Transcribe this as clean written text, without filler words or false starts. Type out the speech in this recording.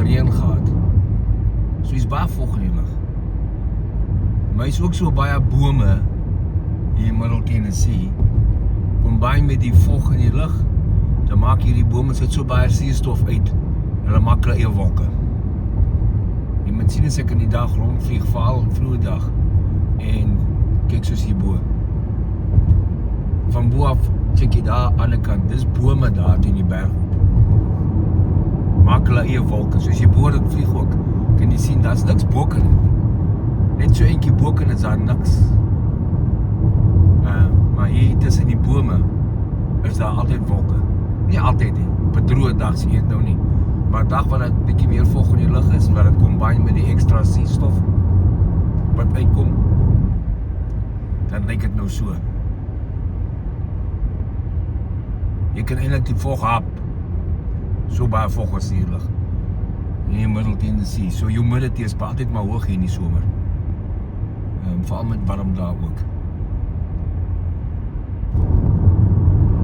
reën gehad. So hier's baie vog in die lug. Maar hier's ook so baie bome hier in Middle Tennessee. Combine met die vog in die lug, dan maak hierdie bome sit so baie suurstof uit, hulle maak hulle eie wolke. Jy moet sien as ek in die dag rondvlieg, veral vroeë dag, en kyk soos hierbo. Van bo af check jy daar aan die kant, dis bome daar teen die berg. Maak hulle eie wolke, soos jy bo dit vlieg ook, kan jy sien, daar's niks boek in dit. Net so eentjie boek en is daar niks. Maar hier tussen die bome is daar altyd wolke. Nie altyd nie, op 'n droë dag sien jy dit nou nie. Maar 'n dag wat dit bietjie meer vog in die lug is, wat dit combine met die ekstra suurstof wat uitkom, dan lyk dit nou so. Jy kan eintlik die vog hap. So baie vog as hier lig. In Middle Tennessee. So humidity is altyd maar hoog hier in die somer. Veral met warm daar ook.